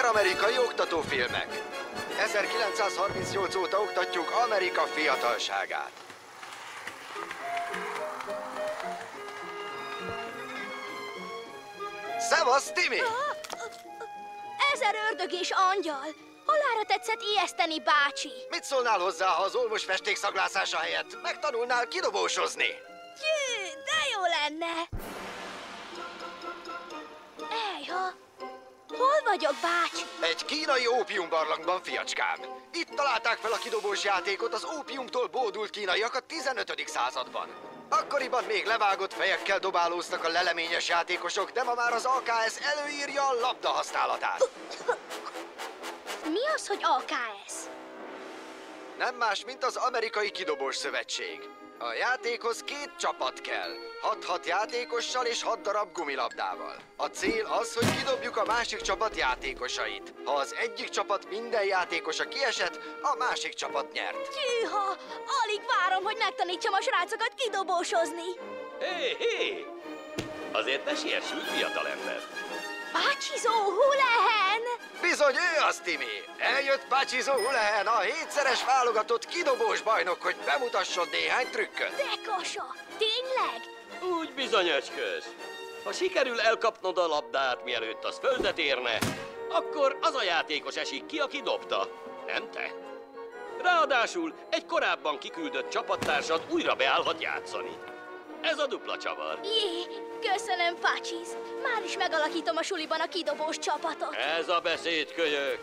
Amerikai oktatófilmek. 1938 óta oktatjuk Amerika fiatalságát. Szevasz, Timmy! 1000 ördög és angyal! Halára tetszett ijeszteni, bácsi! Mit szólnál hozzá, ha az olmos festék szaglászása helyett megtanulnál kidobósozni? Jű, de jó lenne! Ejha! Hol vagyok, bácsi? Egy kínai ópiumbarlangban, fiacskám. Itt találták fel a kidobós játékot az ópiumtól bódult kínaiak a 15. században. Akkoriban még levágott fejekkel dobálóztak a leleményes játékosok, de ma már az AKS előírja a labda használatát. Mi az, hogy AKS? Nem más, mint az Amerikai Kidobós Szövetség. A játékhoz 2 csapat kell. 6-6 játékossal és 6 darab gumilabdával. A cél az, hogy kidobjuk a másik csapat játékosait. Ha az egyik csapat minden játékosa kiesett, a másik csapat nyert. Hűha! Alig várom, hogy megtanítsam a srácokat kidobósozni. Hé! Azért ne siessünk, fiatalember. Bácsizó Hulehen! Bizony ő az, Timmy! Eljött Pachizó Hulehen, a 7-szeres válogatott kidobós bajnok, hogy bemutasson néhány trükköt. De kasa! Tényleg? Úgy bizony, öcskös. Ha sikerül elkapnod a labdát, mielőtt az földet érne, akkor az a játékos esik ki, aki dobta, nem te. Ráadásul egy korábban kiküldött csapattársad újra beállhat játszani. Ez a dupla csavar. Jé, köszönöm, Pacsiz. Már is megalakítom a suliban a kidobós csapatot. Ez a beszéd, kölyök.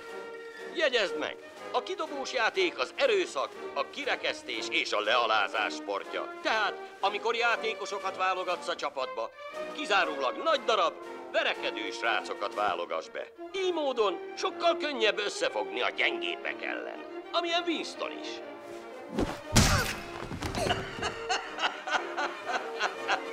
Jegyezd meg, a kidobós játék az erőszak, a kirekesztés és a lealázás sportja. Tehát, amikor játékosokat válogatsz a csapatba, kizárólag nagy darab, verekedő srácokat válogass be. Így módon sokkal könnyebb összefogni a gyengébbek ellen. Amilyen Winston is.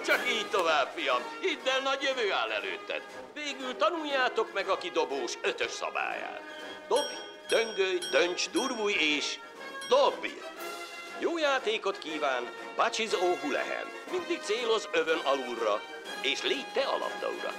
Csak így tovább, fiam. Hidd el, nagy jövő áll előtted. Végül tanuljátok meg a kidobós 5-ös szabályát. Dobj, döngölj, dönts, durvulj és dobj! Jó játékot kíván Pachizó Hulehen. Mindig céloz övön alulra, és légy te a labdaura.